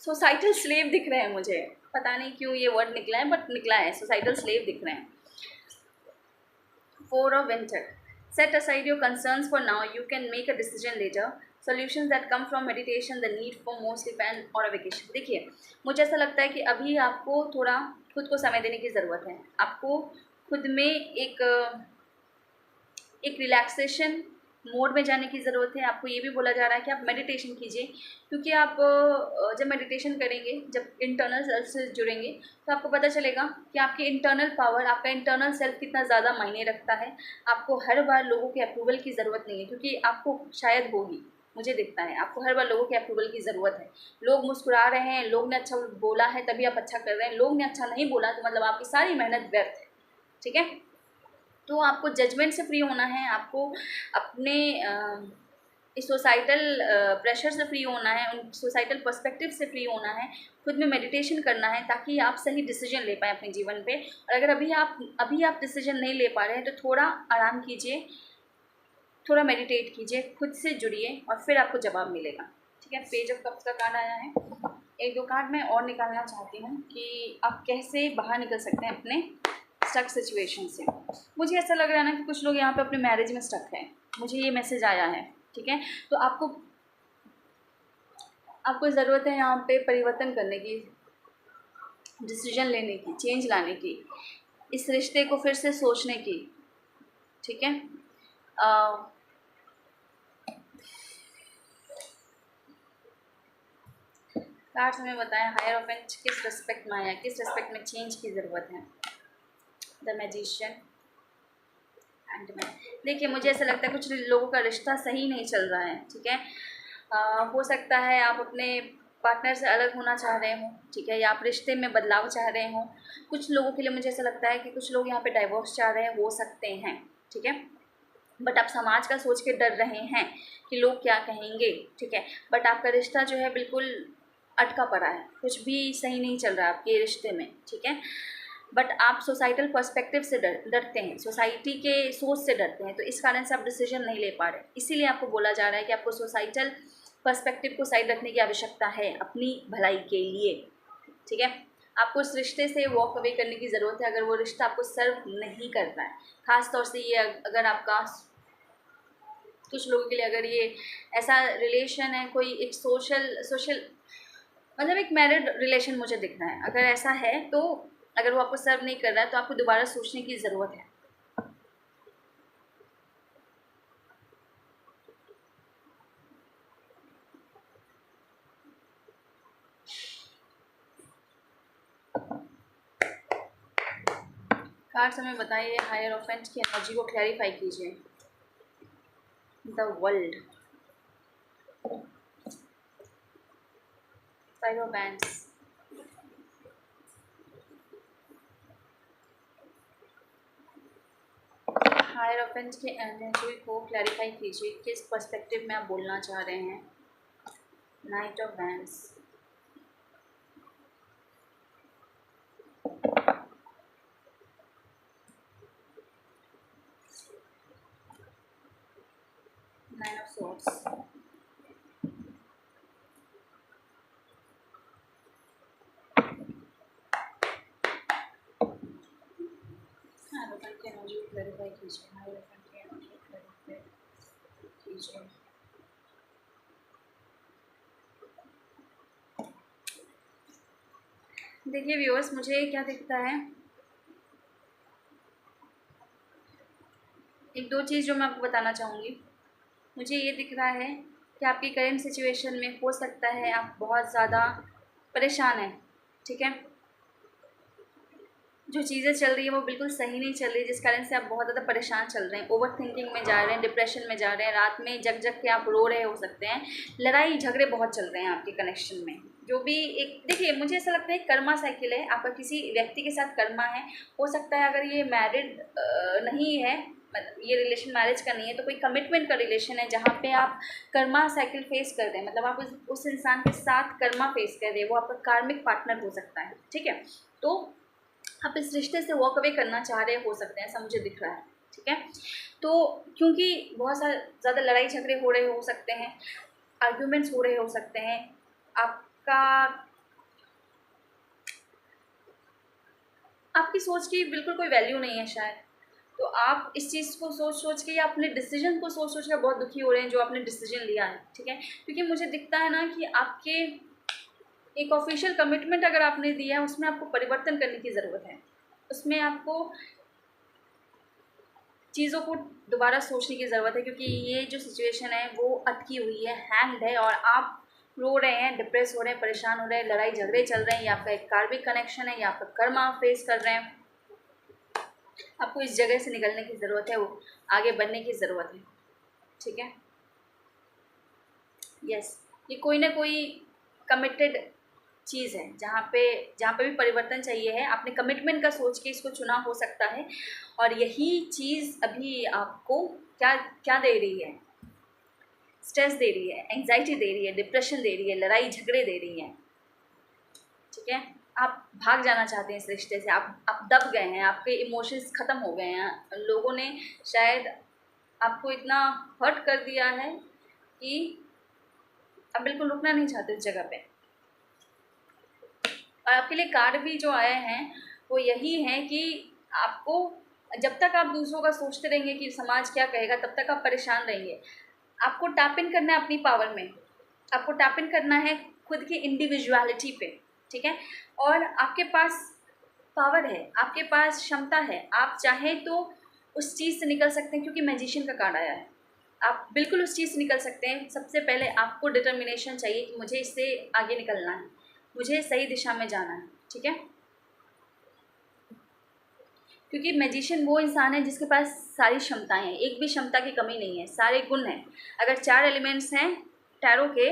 सोसाइटल स्लेव दिख रहे हैं मुझे, पता नहीं क्यों ये वर्ड निकला है, बट निकला है, सोसाइटल स्लेव दिख रहे हैं। 4 of winter, set aside your concerns for now, you can make a decision later, solutions that come from meditation, the need for more sleep and or a vacation। देखिए, मुझे ऐसा लगता है कि अभी आपको थोड़ा खुद को समय देने की ज़रूरत है। आपको खुद में एक रिलैक्सेशन मोड में जाने की ज़रूरत है। आपको ये भी बोला जा रहा है कि आप मेडिटेशन कीजिए, क्योंकि आप जब मेडिटेशन करेंगे, जब इंटरनल सेल्फ से जुड़ेंगे, तो आपको पता चलेगा कि आपकी इंटरनल पावर, आपका इंटरनल सेल्फ कितना ज़्यादा मायने रखता है। आपको हर बार लोगों के अप्रूवल की ज़रूरत नहीं है, क्योंकि आपको शायद होगी, मुझे दिखता है आपको हर बार लोगों के अप्रूवल की ज़रूरत है। लोग मुस्कुरा रहे हैं, लोग ने अच्छा बोला है तभी आप अच्छा कर रहे हैं, लोग ने अच्छा नहीं बोला तो मतलब आपकी सारी मेहनत व्यर्थ है। ठीक है, तो आपको जजमेंट से फ्री होना है, आपको अपने इस सोसाइटल प्रेशर से फ्री होना है, उन सोसाइटल पर्सपेक्टिव से फ्री होना है, खुद में मेडिटेशन करना है, ताकि आप सही डिसीजन ले पाएँ अपने जीवन पे। और अगर अभी आप डिसीजन नहीं ले पा रहे हैं तो थोड़ा आराम कीजिए, थोड़ा मेडिटेट कीजिए, खुद से जुड़िए और फिर आपको जवाब मिलेगा। ठीक है, पेज ऑफ कप्स का कार्ड आया है। एक दो कार्ड मैं और निकालना चाहती हूँ कि आप कैसे बाहर निकल सकते हैं अपने स्टक सिचुएशन से। मुझे ऐसा लग रहा है ना कि कुछ लोग यहाँ पे अपने मैरिज में स्टक हैं, मुझे ये मैसेज आया है। ठीक है, तो आपको ज़रूरत है यहाँ पे परिवर्तन करने की, डिसीजन लेने की, चेंज लाने की, इस रिश्ते को फिर से सोचने की। ठीक है, कार्ड्स हमें बताएं हायर ऑफेंस किस रिस्पेक्ट में आया, किस रिस्पेक्ट में चेंज की ज़रूरत है। द मैजिशियन एंड मैं, देखिए मुझे ऐसा लगता है कुछ लोगों का रिश्ता सही नहीं चल रहा है। ठीक है, हो सकता है आप अपने पार्टनर से अलग होना चाह रहे हो, ठीक है, या आप रिश्ते में बदलाव चाह रहे हो। कुछ लोगों के लिए मुझे ऐसा लगता है कि कुछ लोग यहाँ पे डाइवोर्स चाह रहे हैं, हो सकते हैं। ठीक है, बट आप समाज का सोच के डर रहे हैं कि लोग क्या कहेंगे, ठीक है। बट आपका रिश्ता जो है बिल्कुल अटका पड़ा है, कुछ भी सही नहीं चल रहा आपके रिश्ते में, ठीक है। बट आप सोसाइटल पर्सपेक्टिव से डरते हैं, सोसाइटी के सोच से डरते हैं, तो इस कारण से आप डिसीजन नहीं ले पा रहे। इसीलिए आपको बोला जा रहा है कि आपको सोसाइटल पर्सपेक्टिव को साइड रखने की आवश्यकता है अपनी भलाई के लिए, ठीक है। आपको उस रिश्ते से वॉक अवे करने की ज़रूरत है अगर वो रिश्ता आपको सर्व नहीं कर रहा है। ख़ास तौर से ये अगर आपका, कुछ लोगों के लिए अगर ये ऐसा रिलेशन है, कोई एक सोशल मतलब एक मैरिड रिलेशन मुझे दिख रहा है, अगर ऐसा है तो अगर वो आपको सर्व नहीं कर रहा है तो आपको दोबारा सोचने की ज़रूरत है। कार्ड्स हमें बताइए, हायर ऑफेंस की एनर्जी को क्लैरिफाई कीजिए। The world, five of wands, hierophant की एनर्जी को क्लैरिफाई कीजिए, किस पर्सपेक्टिव में आप बोलना चाह रहे हैं। Knight of wands, nine of swords, की एनर्जी को क्लैरिफाई कीजिए, हायर ऑफेंस की एनर्जी को क्लैरिफाई कीजिए। देखिए व्यूअर्स, मुझे क्या दिखता है, एक दो चीज़ जो मैं आपको बताना चाहूँगी। मुझे ये दिख रहा है कि आपकी करेंट सिचुएशन में हो सकता है आप बहुत ज़्यादा परेशान हैं, ठीक है। जो चीज़ें चल रही हैं वो बिल्कुल सही नहीं चल रही, जिस कारण से आप बहुत ज़्यादा परेशान चल रहे हैं, ओवर थिंकिंग में जा रहे हैं, डिप्रेशन में जा रहे हैं, रात में जग जग के आप रो रहे हो सकते हैं, लड़ाई झगड़े बहुत चल रहे हैं आपके कनेक्शन में। जो भी एक, देखिए मुझे ऐसा लगता है कर्मा साइकिल है, आपका किसी व्यक्ति के साथ कर्मा है। हो सकता है अगर ये मैरिड नहीं है, मतलब ये रिलेशन मैरिज का नहीं है, तो कोई कमिटमेंट का रिलेशन है जहाँ पे आप कर्मा साइकिल फेस कर रहे हैं, मतलब आप उस इंसान के साथ कर्मा फेस कर रहे हैं, वो आपका कार्मिक पार्टनर हो सकता है, ठीक है। तो आप इस रिश्ते से वॉक अवे करना चाह रहे हो सकते हैं, ऐसा मुझे दिख रहा है, ठीक है। तो क्योंकि बहुत ज़्यादा लड़ाई झगड़े हो रहे हो सकते हैं, आर्ग्यूमेंट्स हो रहे हो सकते हैं, आपका आपकी सोच की बिल्कुल कोई वैल्यू नहीं है शायद। तो आप इस चीज़ को सोच सोच के या अपने डिसीजन को सोच सोच के बहुत दुखी हो रहे हैं जो आपने डिसीजन लिया है, ठीक है। क्योंकि मुझे दिखता है ना कि आपके एक ऑफिशियल कमिटमेंट अगर आपने दिया है उसमें आपको परिवर्तन करने की ज़रूरत है, उसमें आपको चीज़ों को दोबारा सोचने की ज़रूरत है, क्योंकि ये जो सिचुएशन है वो अटकी हुई है, हैंग्ड है, और आप रो रहे हैं, डिप्रेस हो रहे हैं, परेशान हो रहे हैं, लड़ाई झगड़े चल रहे हैं, या आपका एक कार्मिक कनेक्शन है, या आपका कर्म आप फेस कर रहे हैं। आपको इस जगह से निकलने की ज़रूरत है, वो आगे बढ़ने की ज़रूरत है, ठीक है। यस, ये कोई ना कोई कमिटेड चीज़ है जहाँ पे भी परिवर्तन चाहिए है। आपने कमिटमेंट का सोच के इसको चुना हो सकता है, और यही चीज़ अभी आपको क्या क्या दे रही है, स्ट्रेस दे रही है, एंग्जाइटी दे रही है, डिप्रेशन दे रही है, लड़ाई झगड़े दे रही है, ठीक है। आप भाग जाना चाहते हैं इस रिश्ते से, आप दब गए हैं, आपके इमोशंस ख़त्म हो गए हैं, लोगों ने शायद आपको इतना हर्ट कर दिया है कि आप बिल्कुल रुकना नहीं चाहते उस जगह पे। और आपके लिए कार्ड भी जो आए हैं वो यही है कि आपको, जब तक आप दूसरों का सोचते रहेंगे कि समाज क्या कहेगा, तब तक आप परेशान रहेंगे। आपको टैप इन करना है अपनी पावर में, आपको टैप इन करना है खुद की इंडिविजुअलिटी पे, ठीक है। और आपके पास पावर है, आपके पास क्षमता है, आप चाहें तो उस चीज़ से निकल सकते हैं, क्योंकि मैजिशियन का कार्ड आया है। आप बिल्कुल उस चीज़ से निकल सकते हैं। सबसे पहले आपको डिटर्मिनेशन चाहिए कि मुझे इससे आगे निकलना है, मुझे सही दिशा में जाना है, ठीक है। क्योंकि मैजिशियन वो इंसान है जिसके पास सारी क्षमताएं हैं, एक भी क्षमता की कमी नहीं है, सारे गुण हैं। अगर 4 एलिमेंट्स हैं टैरो के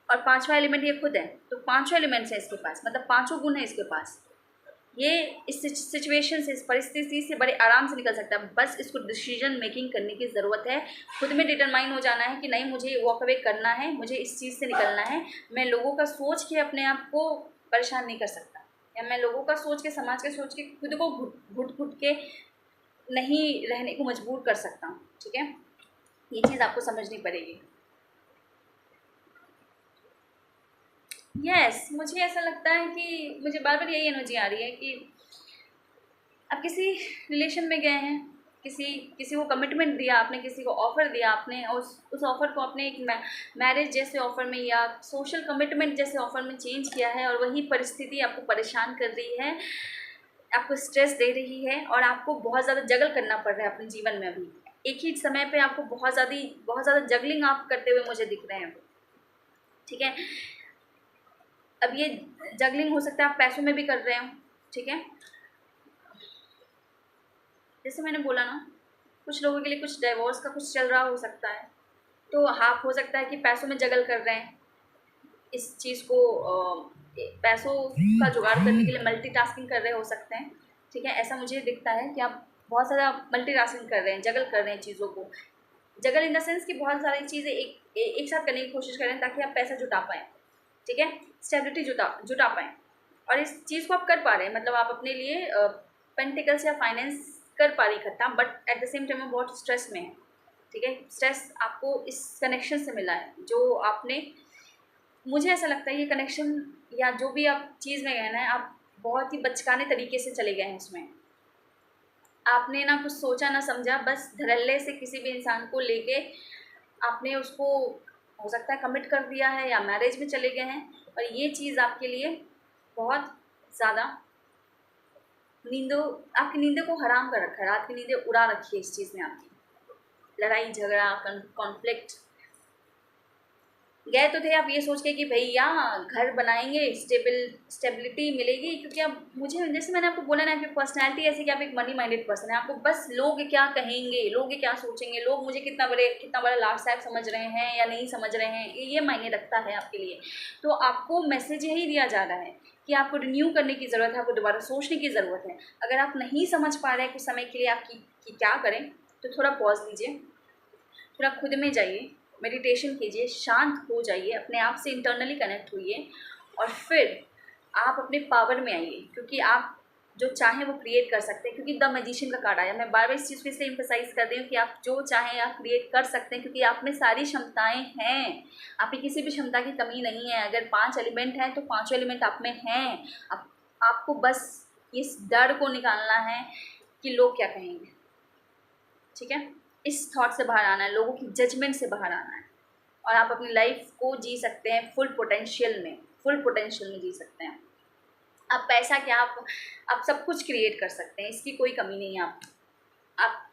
और 5वां एलिमेंट ये खुद है, तो 5 एलिमेंट्स हैं इसके पास, मतलब 5 गुण है इसके पास, ये इस सिचुएशन से, इस परिस्थिति से बड़े आराम से निकल सकता है। बस इसको डिसीजन मेकिंग करने की ज़रूरत है। खुद में डिटरमाइन हो जाना है कि नहीं, मुझे वॉक अवे करना है, मुझे इस चीज़ से निकलना है। मैं लोगों का सोच के अपने आप को परेशान नहीं कर सकता, या मैं लोगों का सोच के, समाज के सोच के खुद को घुट घुट के नहीं रहने को मजबूर कर सकता हूँ। ठीक है, ये चीज़ आपको समझनी पड़ेगी। यस, मुझे ऐसा लगता है कि मुझे बार बार यही एनर्जी आ रही है कि आप किसी रिलेशन में गए हैं, किसी किसी को कमिटमेंट दिया आपने, किसी को ऑफ़र दिया आपने, और उस ऑफ़र को आपने एक मैरिज जैसे ऑफ़र में या सोशल कमिटमेंट जैसे ऑफ़र में चेंज किया है, और वही परिस्थिति आपको परेशान कर रही है, आपको स्ट्रेस दे रही है, और आपको बहुत ज़्यादा जगल करना पड़ रहा है अपने जीवन में। अभी एक ही समय पे आपको बहुत ज़्यादा जगलिंग आप करते हुए मुझे दिख रहे हैं। ठीक है, अब ये जगलिंग हो सकता है आप पैसों में भी कर रहे हो। ठीक है, जैसे मैंने बोला ना, कुछ लोगों के लिए कुछ डिवोर्स का कुछ चल रहा हो सकता है, तो आप हो सकता है कि पैसों में जगल कर रहे हैं, इस चीज़ को पैसों का जुगाड़ करने के लिए मल्टीटास्किंग कर रहे हो सकते हैं। ठीक है, ऐसा मुझे दिखता है कि आप बहुत ज़्यादा मल्टीटास्किंग कर रहे हैं, जगल कर रहे हैं चीज़ों को। जगल इन द सेंस कि बहुत सारी चीज़ें एक साथ करने की कोशिश कर रहे हैं ताकि आप पैसा जुटा पाएँ। ठीक है, स्टेबिलिटी जुटा पाएँ, और इस चीज़ को आप कर पा रहे हैं। मतलब आप अपने लिए पेंटिकल्स या फाइनेंस कर पा रही इकट्ठा, but at the same time आप बहुत स्ट्रेस में है। ठीक है, स्ट्रेस आपको इस कनेक्शन से मिला है, जो आपने, मुझे ऐसा लगता है ये कनेक्शन या जो भी आप चीज़ में गए ना, आप बहुत ही बचकाने तरीके से चले गए हैं इसमें। आपने ना कुछ सोचा ना समझा, बस धड़ल्ले से किसी भी इंसान को लेके आपने उसको, हो सकता है कमिट कर दिया है, या मैरिज में चले गए हैं, और ये चीज़ आपके लिए बहुत ज़्यादा आपकी नींदों को हराम कर रखा है। रात की नींदें उड़ा रखी है इस चीज़ ने आपकी। लड़ाई झगड़ा, कॉन्फ्लिक्ट, गए तो थे आप ये सोच के कि भैया घर बनाएंगे, स्टेबिलिटी मिलेगी, क्योंकि अब मुझे, जैसे मैंने आपको बोला ना, आपकी पर्सनैलिटी ऐसी कि आप एक मनी माइंडेड पर्सन है। आपको बस लोग क्या कहेंगे, लोग क्या सोचेंगे, लोग मुझे कितना बड़ा लाड साहब समझ रहे हैं या नहीं समझ रहे हैं, ये मायने रखता है आपके लिए। तो आपको मैसेज यही दिया जा रहा है कि आपको रिन्यू करने की ज़रूरत है, आपको दोबारा सोचने की ज़रूरत है। अगर आप नहीं समझ पा रहे हैं कुछ समय के लिए आप कि क्या करें, तो थोड़ा पॉज लीजिए, थोड़ा खुद में जाइए, मेडिटेशन कीजिए, शांत हो जाइए, अपने आप से इंटरनली कनेक्ट होइए, और फिर आप अपने पावर में आइए, क्योंकि आप जो चाहें वो क्रिएट कर सकते हैं। क्योंकि द मैजिशियन का कार्ड आया। मैं बार बार इस चीज़ को इसलिए एम्फेसाइज कर रही हूँ कि आप जो चाहें आप क्रिएट कर सकते हैं, क्योंकि आप में सारी क्षमताएं हैं। आप में किसी भी क्षमता की कमी नहीं है। अगर 5 एलिमेंट हैं तो 5 एलिमेंट आप में हैं। आपको बस इस डर को निकालना है कि लोग क्या कहेंगे। ठीक है, इस थॉट से बाहर आना है, लोगों की जजमेंट से बाहर आना है, और आप अपनी लाइफ को जी सकते हैं फुल पोटेंशियल में जी सकते हैं। आप पैसा क्या, आप सब कुछ क्रिएट कर सकते हैं, इसकी कोई कमी नहीं है।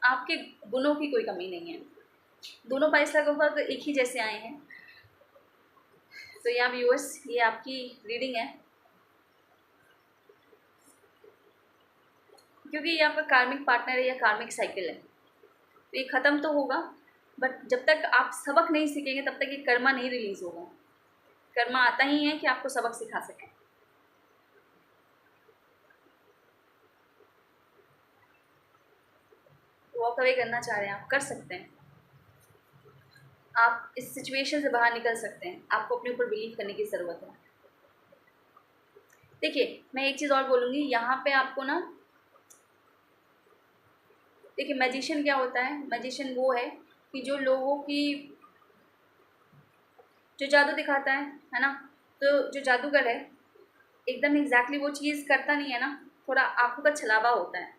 आपके गुणों की कोई कमी नहीं है। दोनों 22 लाख रुपये एक ही जैसे आए हैं। तो ये आप व्यूअर्स, ये आपकी रीडिंग है, क्योंकि ये आपका कार्मिक पार्टनर है या कार्मिक साइकिल है, तो ये ख़त्म तो होगा, बट जब तक आप सबक नहीं सीखेंगे तब तक ये कर्मा नहीं रिलीज़ होगा। कर्मा आता ही है कि आपको सबक सिखा सके। वॉक अवे करना चाह रहे हैं आप, कर सकते हैं। आप इस सिचुएशन से बाहर निकल सकते हैं। आपको अपने ऊपर बिलीव करने की ज़रूरत है। देखिए, मैं एक चीज़ और बोलूँगी यहाँ पे आपको ना, देखिए मैजिशियन क्या होता है। मैजिशियन वो है कि जो लोगों की, जो जादू दिखाता है ना। तो जो जादूगर है एकदम एग्जैक्टली वो चीज़ करता नहीं है ना, थोड़ा आंखों का छलावा होता है।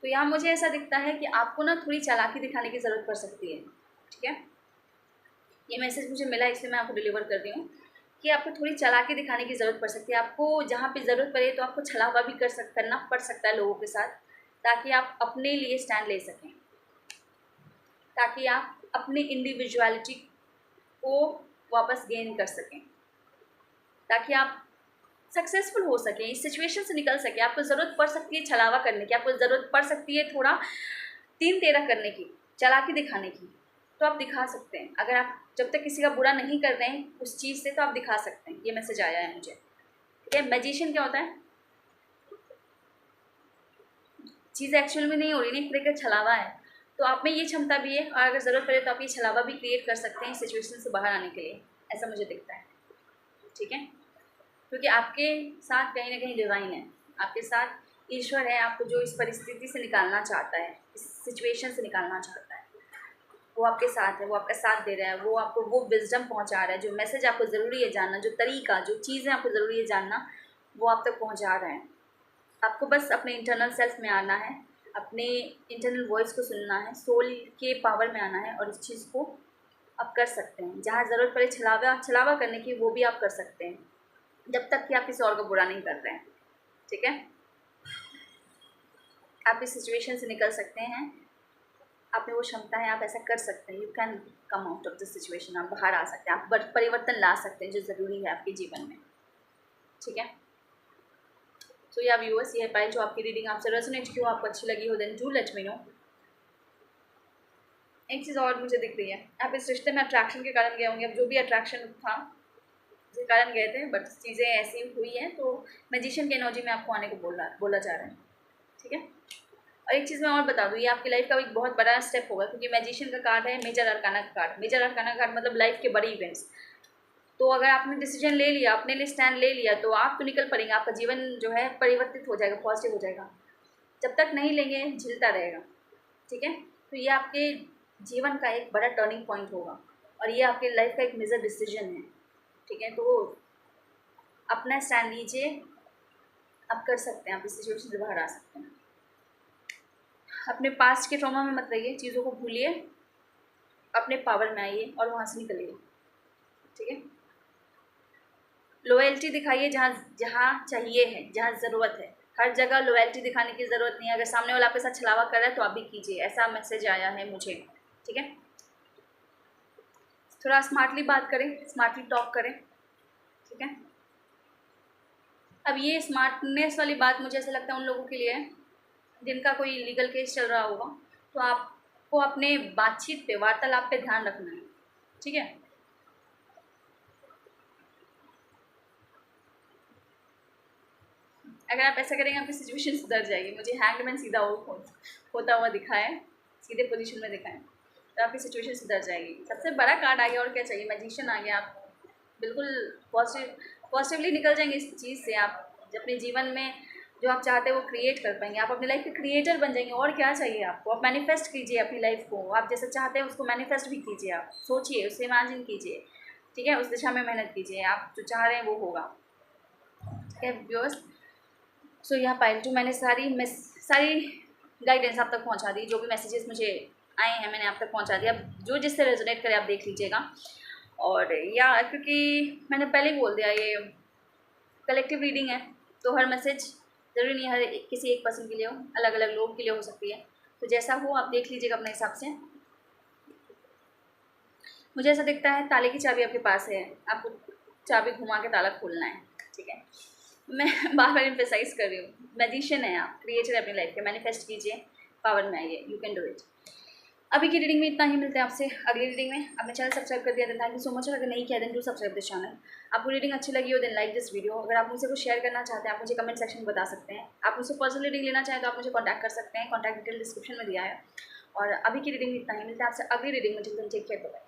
तो यहाँ मुझे ऐसा दिखता है कि आपको ना थोड़ी चालाकी दिखाने की ज़रूरत पड़ सकती है। ठीक है, ये मैसेज मुझे मिला इसलिए मैं आपको डिलीवर कर रही हूँ कि आपको थोड़ी चालाकी दिखाने की ज़रूरत पड़ सकती है। आपको जहाँ पे ज़रूरत पड़े तो आपको छलावा भी करना पड़ सकता है लोगों के साथ, ताकि आप अपने लिए स्टैंड ले सकें, ताकि आप अपनी इंडिविजुअलिटी को वापस गेन कर सकें, ताकि आप सक्सेसफुल हो सकें, इस सिचुएशन से निकल सकें। आपको ज़रूरत पड़ सकती है छलावा करने की, आपको ज़रूरत पड़ सकती है थोड़ा 3-13 करने की, चालाकी दिखाने की, तो आप दिखा सकते हैं। अगर आप जब तक किसी का बुरा नहीं कर रहे हैं उस चीज़ से, तो आप दिखा सकते हैं। ये मैसेज आया है मुझे। ठीक है, मैजिशियन क्या होता है, चीज़ एक्चुअल में नहीं हो रही ना, एक तरह का छलावा है। तो आप में ये क्षमता भी है, और अगर ज़रूरत पड़े तो आप ये छलावा भी क्रिएट कर सकते हैं सिचुएशन से बाहर आने के लिए, ऐसा मुझे दिखता है। ठीक है, क्योंकि आपके साथ कहीं ना कहीं डिवाइन है, आपके साथ ईश्वर है, आपको जो इस परिस्थिति से निकालना चाहता है, इस सिचुएशन से निकालना चाहता है, वो आपके साथ है, वो आपका साथ दे रहा है, वो आपको वो विजडम पहुंचा रहा है, जो मैसेज आपको ज़रूरी है जानना, जो तरीका, जो चीज़ें आपको ज़रूरी है जानना, वो आप तक पहुंचा रहा है। आपको बस अपने इंटरनल सेल्फ में आना है, अपने इंटरनल वॉइस को सुनना है, सोल के पावर में आना है, और इस चीज़ को आप कर सकते हैं। जहाँ ज़रूरत पड़े छलावा करने की, वो भी आप कर सकते हैं, जब तक कि आप किसी और को बुरा नहीं कर रहे हैं। ठीक है, आप इस सिचुएशन से निकल सकते हैं, आप में वो क्षमता है, आप ऐसा कर सकते हैं। You can come out of the situation, आप बाहर आ सकते हैं, आप परिवर्तन ला सकते हैं जो ज़रूरी है आपके जीवन में। ठीक है, तो या व्यूअर्स, ये पाए जो आपकी रीडिंग आपसे रेजोनेट की हो, आपको अच्छी लगी हो, then do let me know. एक चीज़ और मुझे दिख रही है, आप इस रिश्ते में अट्रैक्शन के कारण गए होंगे। अब जो भी अट्रैक्शन था जिसके कारण गए थे, बट चीज़ें ऐसी हुई हैं, तो मैजिशियन की एनर्जी में आपको आने को बोला जा रहा है। ठीक है, और एक चीज़ मैं और बता दूँ, ये आपकी लाइफ का एक बहुत बड़ा स्टेप होगा, क्योंकि मैजिशियन का कार्ड है मेजर अरकाना का कार्ड। मेजर अरकाना का कार्ड मतलब लाइफ के बड़े इवेंट्स। तो अगर आपने डिसीजन ले लिया, अपने लिए स्टैंड ले लिया, तो आप तो निकल पड़ेंगे, आपका जीवन जो है परिवर्तित हो जाएगा, पॉजिटिव हो जाएगा। जब तक नहीं लेंगे झिलता रहेगा। ठीक है, तो ये आपके जीवन का एक बड़ा टर्निंग पॉइंट होगा, और ये आपके लाइफ का एक मेजर डिसीजन है। ठीक है, तो अपना स्टैंड लीजिए, आप कर सकते हैं, आप इस सिचुएशन से बाहर आ सकते हैं। अपने पास्ट के ट्रॉमा में मत रहिए, चीज़ों को भूलिए, अपने पावर में आइए और वहाँ से निकलिए। ठीक है, लॉयल्टी दिखाइए जहाँ जहाँ चाहिए है, जहाँ ज़रूरत है। हर जगह लॉयल्टी दिखाने की ज़रूरत नहीं है। अगर सामने वाला आपके साथ छलावा कर रहा है तो आप भी कीजिए, ऐसा मैसेज आया है मुझे। ठीक है, थोड़ा स्मार्टली बात करें, स्मार्टली टॉक करें। ठीक है, अब ये स्मार्टनेस वाली बात मुझे ऐसा लगता है उन लोगों के लिए है जिनका कोई लीगल केस चल रहा होगा, तो आपको अपने बातचीत पे, वार्तालाप पे ध्यान रखना है। ठीक है, अगर आप ऐसा करेंगे आपकी सिचुएशन सुधर जाएगी। मुझे हैंगमैन सीधा होता हुआ दिखा है, सीधे पोजीशन में दिखा है, तो आपकी सिचुएशन सुधर जाएगी। सबसे बड़ा कार्ड आ गया, और क्या चाहिए, मैजिशियन आ गया। आप बिल्कुल पॉजिटिवली निकल जाएंगे इस चीज़ से। आप अपने जीवन में जो आप चाहते हैं वो क्रिएट कर पाएंगे, आप अपनी लाइफ के क्रिएटर बन जाएंगे। और क्या चाहिए आपको, आप मैनिफेस्ट कीजिए अपनी लाइफ को, आप जैसा चाहते हैं उसको मैनिफेस्ट भी कीजिए। आप सोचिए, उससे इमेजिन कीजिए। ठीक है, उस दिशा में मेहनत कीजिए, आप जो चाह रहे हैं वो होगा। ठीक है व्यूअर्स, सो यहाँ पाइल 2 मैंने सारी गाइडेंस आप तक पहुँचा दी। जो भी मैसेजेस मुझे आए हैं मैंने आप तक पहुँचा दिया। जो जिससे रेजोनेट करे आप देख लीजिएगा। और या क्योंकि मैंने पहले ही बोल दिया, ये कलेक्टिव रीडिंग है, तो हर मैसेज ज़रूरी नहीं हर किसी एक पर्सन के लिए हो, अलग अलग लोगों के लिए हो सकती है। तो जैसा हो आप देख लीजिएगा अपने हिसाब से। मुझे ऐसा दिखता है ताले की चाबी आपके पास है, आपको चाबी घुमा के ताला खोलना है। ठीक है, मैं बार बार एम्फेसाइज कर रही हूँ, मैजिशियन है आप, क्रिएटर है अपनी लाइफ के, मैनिफेस्ट कीजिए, पावर में आइए, यू कैन डू इट। अभी की रीडिंग में इतना ही, मिलते हैं आपसे अगली रीडिंग में। आपने चैनल सब्सक्राइब कर दिया, थैंक यू सो मच। अगर नहीं किया then do subscribe this channel. आपको रीडिंग अच्छी लगी हो देन लाइक दिस वीडियो। अगर आप मुझसे कुछ शेयर करना चाहते हैं आप मुझे कमेंट सेक्शन में बता सकते हैं। आप मुझसे पर्सनल रीडिंग लेना चाहें तो आप मुझे कॉन्टैक्ट कर सकते हैं, कॉन्टैक्ट डिटेल डिस्क्रिप्शन में दिया है। और अभी की रीडिंग में इतना ही, मिलते हैं आपसे अगली रीडिंग में। Take care, bye.